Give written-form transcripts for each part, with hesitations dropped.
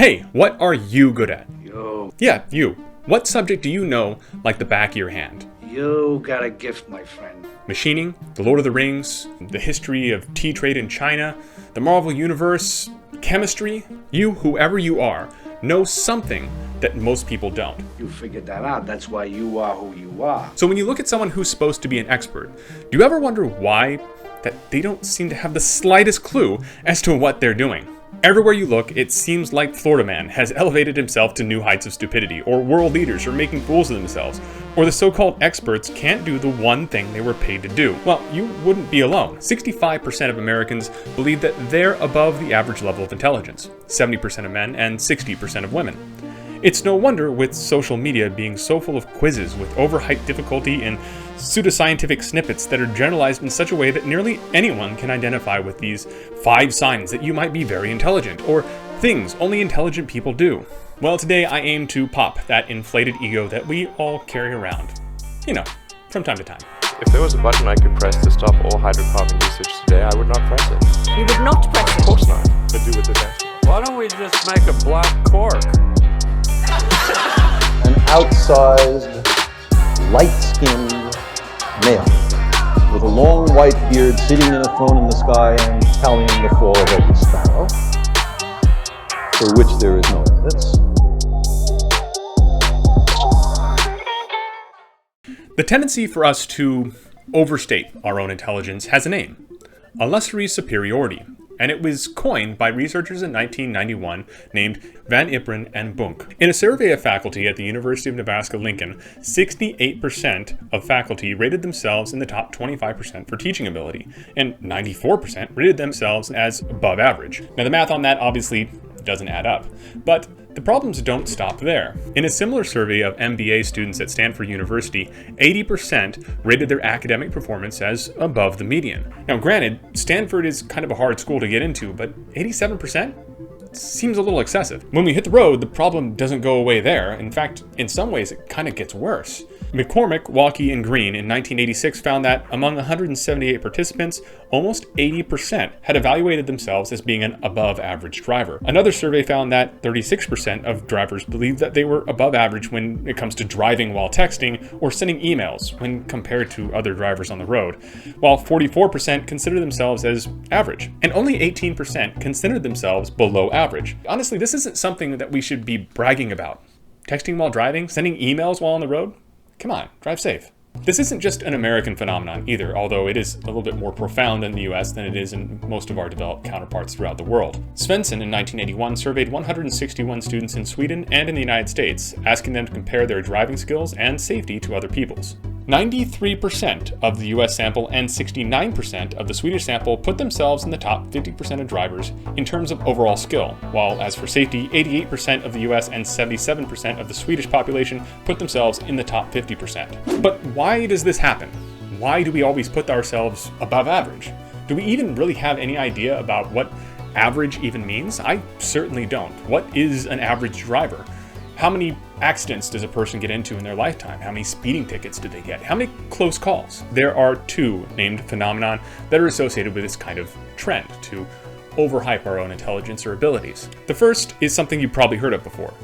Hey, what are you good at? Yo, Yeah, you. What subject do you know like the back of your hand? you got a gift, my friend. Machining, The Lord of the Rings, the history of tea trade in China, the Marvel Universe, chemistry? You, whoever you are, know something that most people don't. You figured that out. That's why you are who you are. So when you look at someone who's supposed to be an expert, do you ever wonder why that they don't seem to have the slightest clue as to what they're doing? Everywhere you look, it seems like Florida Man has elevated himself to new heights of stupidity, or world leaders are making fools of themselves, or the so-called experts can't do the one thing they were paid to do. Well, you wouldn't be alone. 65% of Americans believe that they're above the average level of intelligence, 70% of men and 60% of women. It's no wonder, with social media being so full of quizzes with overhyped difficulty and pseudoscientific snippets that are generalized in such a way that nearly anyone can identify with these 5 signs that you might be very intelligent, or things only intelligent people do. Well, today I aim to pop that inflated ego that we all carry around. You know, from time to time. If there was a button I could press to stop all hydrocarbon usage today, I would not press it. You would not press it? Of course not. But do with this answer. Why don't we just make a black cork? An outsized, light-skinned male with a long white beard sitting in a throne in the sky and tallying the fall of every sparrow, for which there is no evidence. The tendency for us to overstate our own intelligence has a name: Illusory superiority. And it was coined by researchers in 1991 named Van Yperen and Bunk. In a survey of faculty at the University of Nebraska-Lincoln, 68% of faculty rated themselves in the top 25% for teaching ability, and 94% rated themselves as above average. Now the math on that obviously doesn't add up, but the problems don't stop there. In a similar survey of MBA students at Stanford University, 80% rated their academic performance as above the median. Now granted, Stanford is kind of a hard school to get into, but 87%? Seems a little excessive. When we hit the road, the problem doesn't go away there. In fact, in some ways, it kind of gets worse. McCormick, Walkie, and Green in 1986 found that among 178 participants, almost 80% had evaluated themselves as being an above average driver. Another survey found that 36% of drivers believed that they were above average when it comes to driving while texting or sending emails when compared to other drivers on the road, while 44% considered themselves as average, and only 18% considered themselves below average. Honestly, this isn't something that we should be bragging about. Texting while driving, sending emails while on the road? Come on, drive safe. This isn't just an American phenomenon either, although it is a little bit more profound in the US than it is in most of our developed counterparts throughout the world. Svensson in 1981 surveyed 161 students in Sweden and in the United States, asking them to compare their driving skills and safety to other people's. 93% of the US sample and 69% of the Swedish sample put themselves in the top 50% of drivers in terms of overall skill, while as for safety, 88% of the US and 77% of the Swedish population put themselves in the top 50%. But why does this happen? Why do we always put ourselves above average? Do we even really have any idea about what average even means? I certainly don't. What is an average driver? How many accidents does a person get into in their lifetime? How many speeding tickets do they get? How many close calls? There are 2 named phenomenon that are associated with this kind of trend to overhype our own intelligence or abilities. The first is something you've probably heard of before: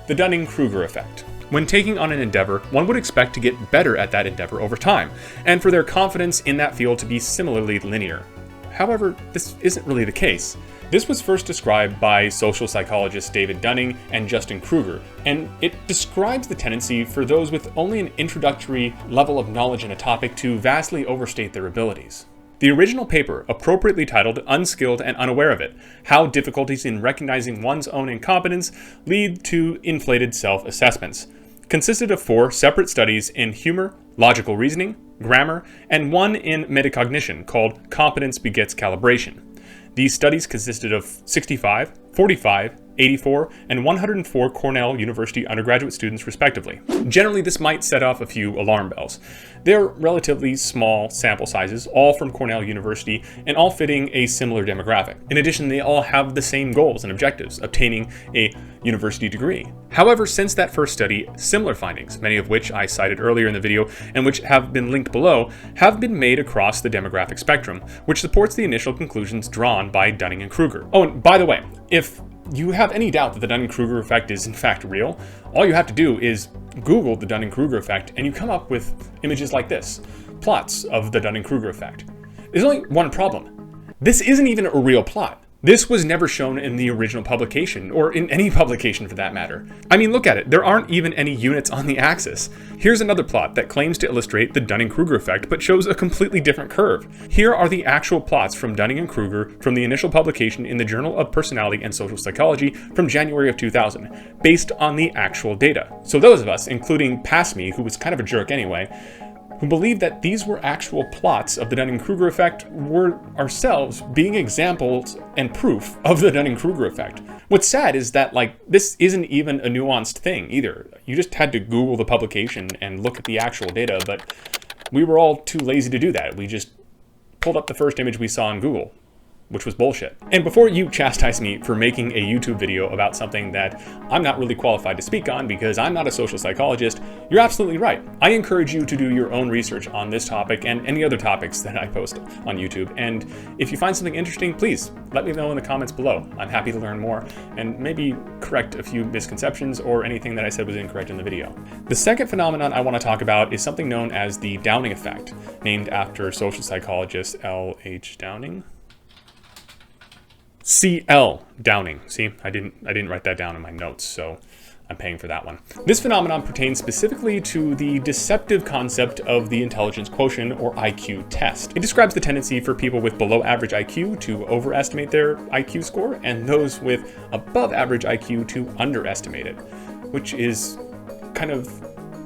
the Dunning-Kruger effect. When taking on an endeavor, one would expect to get better at that endeavor over time, and for their confidence in that field to be similarly linear. However, this isn't really the case. This was first described by social psychologists David Dunning and Justin Kruger, and it describes the tendency for those with only an introductory level of knowledge in a topic to vastly overstate their abilities. The original paper, appropriately titled Unskilled and Unaware of It: How Difficulties in Recognizing One's Own Incompetence Lead to Inflated Self-Assessments, consisted of 4 separate studies in humor, logical reasoning, grammar, and 1 in metacognition called Competence Begets Calibration. These studies consisted of 65, 45, 84, and 104 Cornell University undergraduate students respectively. Generally, this might set off a few alarm bells. They're relatively small sample sizes, all from Cornell University, and all fitting a similar demographic. In addition, they all have the same goals and objectives: obtaining a university degree. However, since that first study, similar findings, many of which I cited earlier in the video and which have been linked below, have been made across the demographic spectrum, which supports the initial conclusions drawn by Dunning and Kruger. Oh, and by the way, if you have any doubt that the Dunning-Kruger effect is in fact real, all you have to do is Google the Dunning-Kruger effect and you come up with images like this, plots of the Dunning-Kruger effect. There's only one problem. This isn't even a real plot. This was never shown in the original publication, or in any publication for that matter. I mean, look at it. There aren't even any units on the axis. Here's another plot that claims to illustrate the Dunning-Kruger effect, but shows a completely different curve. Here are the actual plots from Dunning and Kruger from the initial publication in the Journal of Personality and Social Psychology from January of 2000, based on the actual data. So those of us, including past me, who was kind of a jerk anyway, who believed that these were actual plots of the Dunning-Kruger effect, were ourselves being examples and proof of the Dunning-Kruger effect. What's sad is that, this isn't even a nuanced thing either. You just had to Google the publication and look at the actual data, but we were all too lazy to do that. We just pulled up the first image we saw on Google, which was bullshit. And before you chastise me for making a YouTube video about something that I'm not really qualified to speak on because I'm not a social psychologist, you're absolutely right. I encourage you to do your own research on this topic and any other topics that I post on YouTube. And if you find something interesting, please let me know in the comments below. I'm happy to learn more and maybe correct a few misconceptions or anything that I said was incorrect in the video. The second phenomenon I want to talk about is something known as the Downing effect, named after social psychologist L.H. Downing. C.L. Downing. See, I didn't write that down in my notes, so I'm paying for that one. This phenomenon pertains specifically to the deceptive concept of the intelligence quotient, or IQ test. It describes the tendency for people with below average IQ to overestimate their IQ score, and those with above average IQ to underestimate it, which is kind of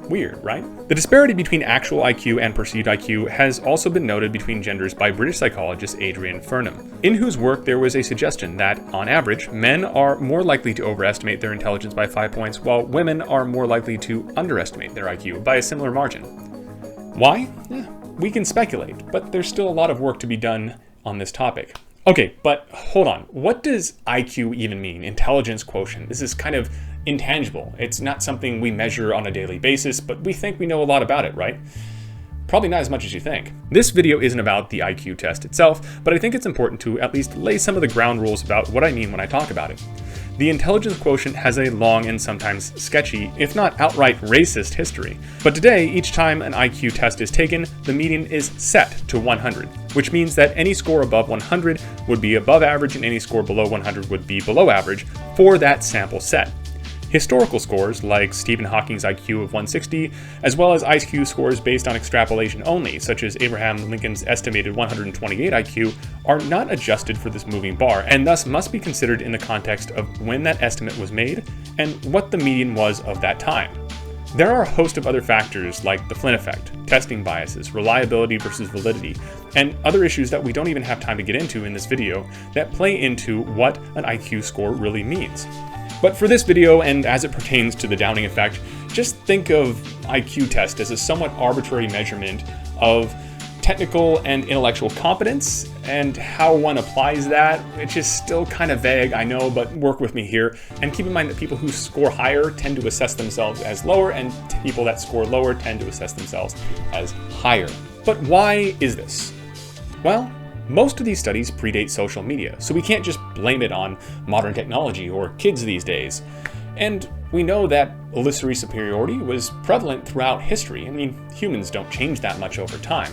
weird, right? The disparity between actual IQ and perceived IQ has also been noted between genders by British psychologist Adrian Furnham, in whose work there was a suggestion that, on average, men are more likely to overestimate their intelligence by 5 points, while women are more likely to underestimate their IQ by a similar margin. Why? We can speculate, but there's still a lot of work to be done on this topic. Okay, but hold on. What does IQ even mean? Intelligence quotient. This is kind of intangible. It's not something we measure on a daily basis, but we think we know a lot about it, right? Probably not as much as you think. This video isn't about the IQ test itself, but I think it's important to at least lay some of the ground rules about what I mean when I talk about it. The intelligence quotient has a long and sometimes sketchy, if not outright racist history. But today, each time an IQ test is taken, the median is set to 100, which means that any score above 100 would be above average and any score below 100 would be below average for that sample set. Historical scores, like Stephen Hawking's IQ of 160, as well as IQ scores based on extrapolation only, such as Abraham Lincoln's estimated 128 IQ, are not adjusted for this moving bar, and thus must be considered in the context of when that estimate was made and what the median was of that time. There are a host of other factors like the Flynn effect, testing biases, reliability versus validity, and other issues that we don't even have time to get into in this video that play into what an IQ score really means. But for this video, and as it pertains to the Downing effect, just think of IQ test as a somewhat arbitrary measurement of technical and intellectual competence, and how one applies that, which is still kind of vague, I know, but work with me here. And keep in mind that people who score higher tend to assess themselves as lower, and people that score lower tend to assess themselves as higher. But why is this? Well, most of these studies predate social media, so we can't just blame it on modern technology or kids these days. And we know that illusory superiority was prevalent throughout history. I mean, humans don't change that much over time.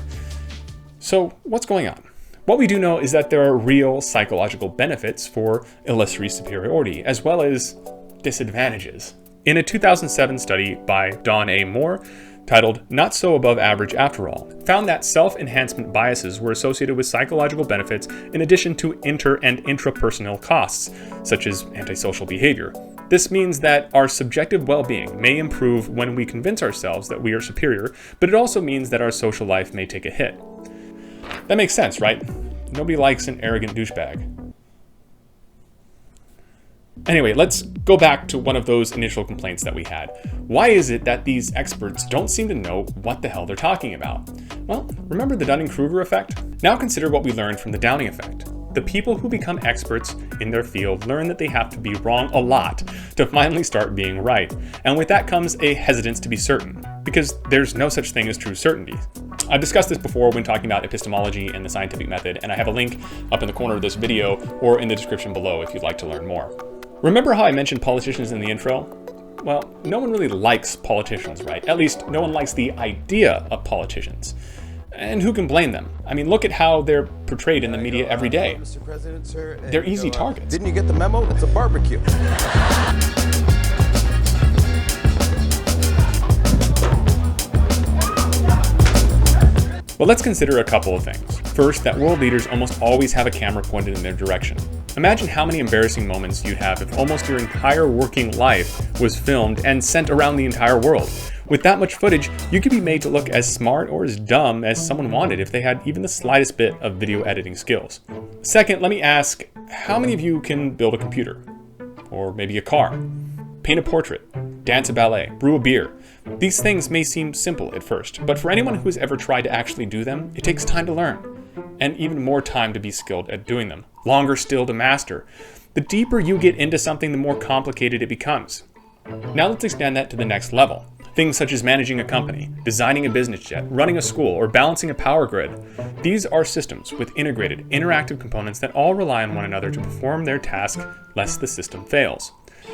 So what's going on? What we do know is that there are real psychological benefits for illusory superiority, as well as disadvantages. In a 2007 study by Dawn A. Moore, titled Not So Above Average After All, found that self-enhancement biases were associated with psychological benefits in addition to inter- and intrapersonal costs, such as antisocial behavior. This means that our subjective well-being may improve when we convince ourselves that we are superior, but it also means that our social life may take a hit. That makes sense, right? Nobody likes an arrogant douchebag. Anyway, let's go back to one of those initial complaints that we had. Why is it that these experts don't seem to know what the hell they're talking about? Well, remember the Dunning-Kruger effect? Now consider what we learned from the Downing effect. The people who become experts in their field learn that they have to be wrong a lot to finally start being right. And with that comes a hesitance to be certain, because there's no such thing as true certainty. I've discussed this before when talking about epistemology and the scientific method, and I have a link up in the corner of this video or in the description below if you'd like to learn more. Remember how I mentioned politicians in the intro? Well, no one really likes politicians, right? At least no one likes the idea of politicians. And who can blame them? I mean, look at how they're portrayed in the media every day. Mr. President, sir. They're easy targets. Didn't you get the memo? It's a barbecue. Well, let's consider a couple of things. First, that world leaders almost always have a camera pointed in their direction. Imagine how many embarrassing moments you'd have if almost your entire working life was filmed and sent around the entire world. With that much footage, you could be made to look as smart or as dumb as someone wanted if they had even the slightest bit of video editing skills. Second, let me ask, how many of you can build a computer? Or maybe a car? Paint a portrait? Dance a ballet? Brew a beer? These things may seem simple at first, but for anyone who has ever tried to actually do them, it takes time to learn, and even more time to be skilled at doing them, longer still to master. The deeper you get into something, the more complicated it becomes. Now let's extend that to the next level. Things such as managing a company, designing a business jet, running a school, or balancing a power grid. These are systems with integrated, interactive components that all rely on one another to perform their task lest the system fails.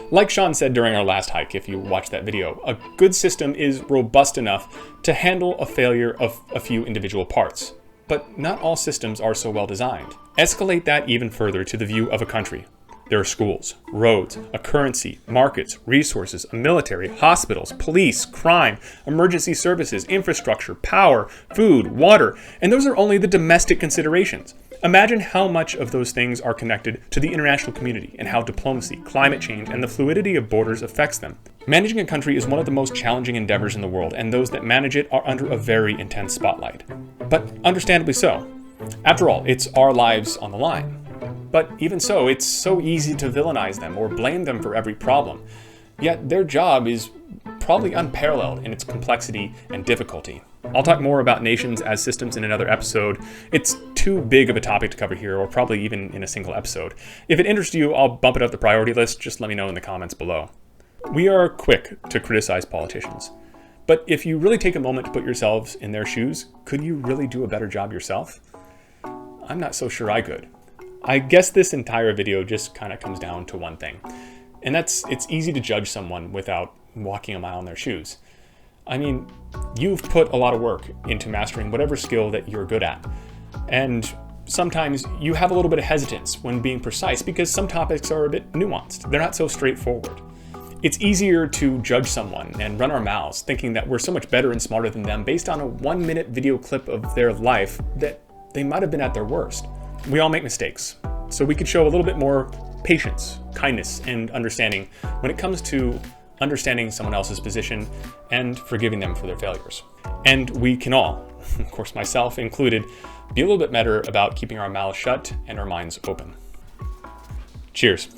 Like Sean said during our last hike, if you watched that video, a good system is robust enough to handle a failure of a few individual parts. But not all systems are so well designed. Escalate that even further to the view of a country. There are schools, roads, a currency, markets, resources, a military, hospitals, police, crime, emergency services, infrastructure, power, food, water, and those are only the domestic considerations. Imagine how much of those things are connected to the international community and how diplomacy, climate change, and the fluidity of borders affects them. Managing a country is one of the most challenging endeavors in the world, and those that manage it are under a very intense spotlight. But understandably so. After all, it's our lives on the line. But even so, it's so easy to villainize them or blame them for every problem. Yet their job is probably unparalleled in its complexity and difficulty. I'll talk more about nations as systems in another episode. It's too big of a topic to cover here, or probably even in a single episode. If it interests you, I'll bump it up the priority list. Just let me know in the comments below. We are quick to criticize politicians. But if you really take a moment to put yourselves in their shoes, could you really do a better job yourself? I'm not so sure I could. I guess this entire video just kind of comes down to one thing. And that's, it's easy to judge someone without walking a mile in their shoes. I mean, you've put a lot of work into mastering whatever skill that you're good at. And sometimes you have a little bit of hesitance when being precise because some topics are a bit nuanced. They're not so straightforward. It's easier to judge someone and run our mouths thinking that we're so much better and smarter than them based on a 1-minute video clip of their life that they might have been at their worst. We all make mistakes, so we could show a little bit more patience, kindness, and understanding when it comes to understanding someone else's position and forgiving them for their failures. And we can all, of course myself included, be a little bit better about keeping our mouths shut and our minds open. Cheers.